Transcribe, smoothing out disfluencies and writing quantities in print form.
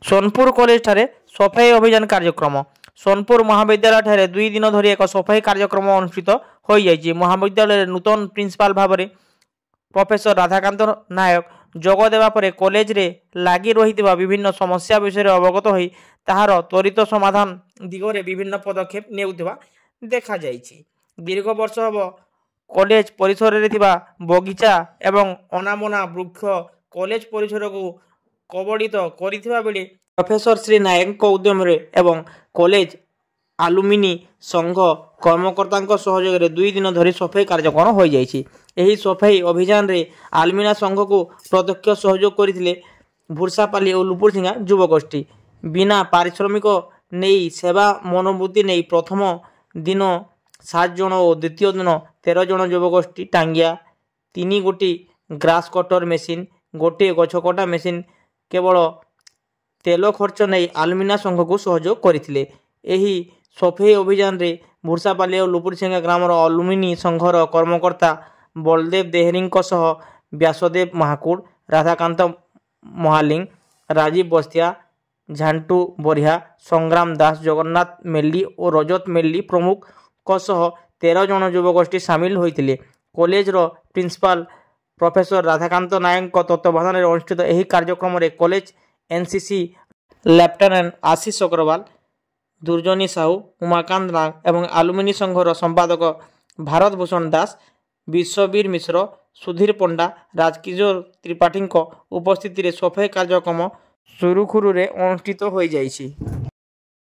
Sonpur college ठारे सफाई अभियान कार्यक्रम सोनपुर महाविद्यालय ठारे 2 दिन धरी एक सफाई कार्यक्रम अनुष्ठित हो जाइए। महाविद्यालय नूतन प्रिंसिपाल भाव में प्रोफेसर राधाकांत नायक जोग देवा परे कॉलेज रे लागी रही विभिन्न समस्या विषय अवगत हो ताहार त्वरित समाधान दिगरे विभिन्न पदक्षेप नेउथिबा देखा जाइछि। दीर्घ वर्ष हब कॉलेज परिसर रे थिबा बगीचा एवं अनामना वृक्ष कॉलेज परिसर को कबड़ित करिथिबा बेले प्रोफेसर श्री नायक उद्यम एवं कॉलेज आलुमिनी संघ कर्मकर्ता सहयोग 2 दिन धरी सफाई कार्यक्रम हो जाइछि। एही सफाई अभियान रे आलुमिना संघ को प्रत्यक्ष सहयोग करथिले भुरसापाली और लुपुरसिंगा युवगोष्ठी। बिना पारिश्रमिक नहीं सेवा मनोवृत्ति नहीं प्रथम दिन 7 जन और द्वितीय दिन 13 जन युवगोष्ठी टांगिया 3 गोटी ग्रास कटर मेसीन गोटे गछकटा मेसीन केवल तेल खर्च नहीं आलुमिना संघ को सहयोग करथिले। एही सफाई अभियान रे भुरसापाली और लुपुरसिंगा ग्रामर आलुमिनी संघर कर्मकर्ता बलदेव देहरी सह व्यासदेव महाकुड़ राधाकांत महालिंग राजीव बस्तिया झांटू बरिया संग्राम दास जगन्नाथ मेल्ली और रजत मेल्ली प्रमुख सह 13 जन युवगोष्ठी सामिल होइतिले। कॉलेज रो प्रिंसिपाल प्रोफेसर राधाकांत नायक तत्वावधान में अनुष्ठित यह कार्यक्रम में कॉलेज एनसीसी लेफ्टिनेंट आशीष अग्रवाल दुर्जनी साहू उमाकांत नाग एवं आलुमिनी संघर संपादक भारत भूषण दास विश्ववीर मिश्र सुधीर पंडा राजकिशोर त्रिपाठी उपस्थित सफाई कार्यक्रम सुरुखुरु अनुष्ठित हो जाइछि।